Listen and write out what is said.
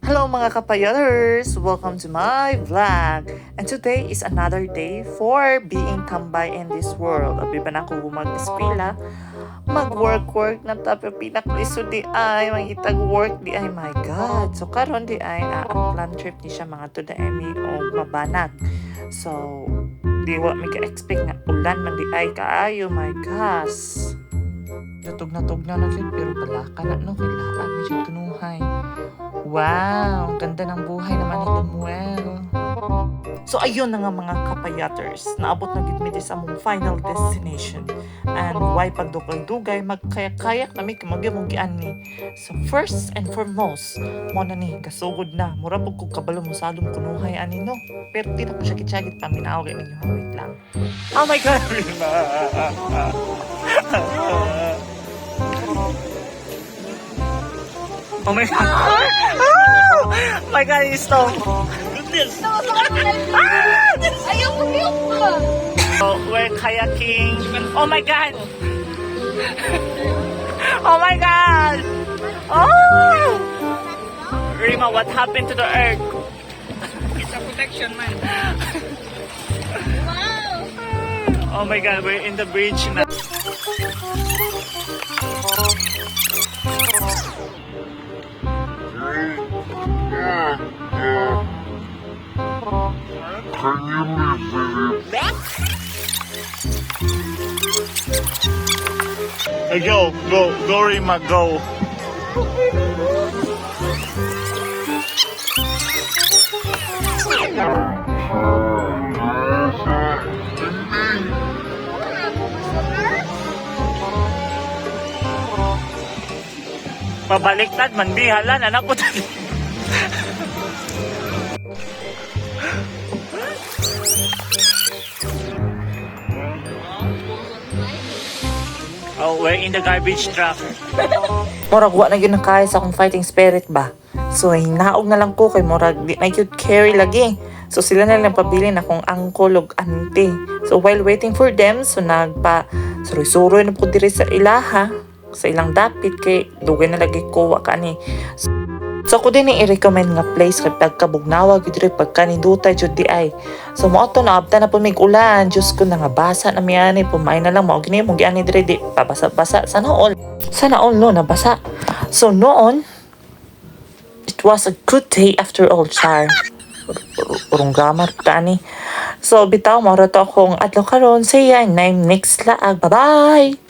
Hello mga kapayoters! Welcome to my vlog! And today is another day for being tambay in this world. Abi ba na ako mag-eskwela? Mag-work na tapos pinakliso di ay mangitag work di ay my god. So karon di ay ang plan trip ni siya mga to the emi o mabanag. So di wa mi ka-expect nga ulan man di ay kaayo my gosh. Natog na yun, pero balaka na no, kailangan na siya tunuhay. Wow, ang ganda ng buhay naman ni Lemuel. So ayun na nga mga kapayaters, naabot na gid mi sa among final destination. And why pagdugay-dugay, magkayak-kayak na may magyamong ni. So first and foremost, mo na ni, gasugod na. Mura po kong kabalo mo salong kunuhay ani no. Pero di na ko siya kitsagit pa, minawag ninyo, wait lang. Oh my God! Oh my God! Oh my God, stop! Goodness! Ayaw mo pa! Oh, we're kayaking. Oh my God! Oh my God! Oh! Rima, what happened to the earth? It's a protection, man. Wow! Oh my God, we're in the bridge now. Can you leave me? Hey, go, Rima, go. Pabaliktad man di halan anak ko tadi. Oh, we're in the garbage truck. Murag wa na yun nakaya sa akong fighting spirit ba? So hinaog na lang ko kay murag di na yun carry lagi. So sila na lang pabili na akong uncle ug auntie. So while waiting for them, so nagpa suroy-suroy na po diri sa ilaha. Sa ilang dapit kay dugay na lagi ko wa kani. So ko din i-recommend nga place kay pagkabugnawa gid diri pagkanindutay jud di ay. So mo ato na abta na po mig ulan, Diyos ko na nga basa na mi ani pumay na lang mao gini mo giani diri di pabasa-basa sana all. Sana all no nabasa. So noon it was a good day after all, char. Urong grammar tani. So bitaw mo ra to akong adlaw karon say next laag. Bye-bye.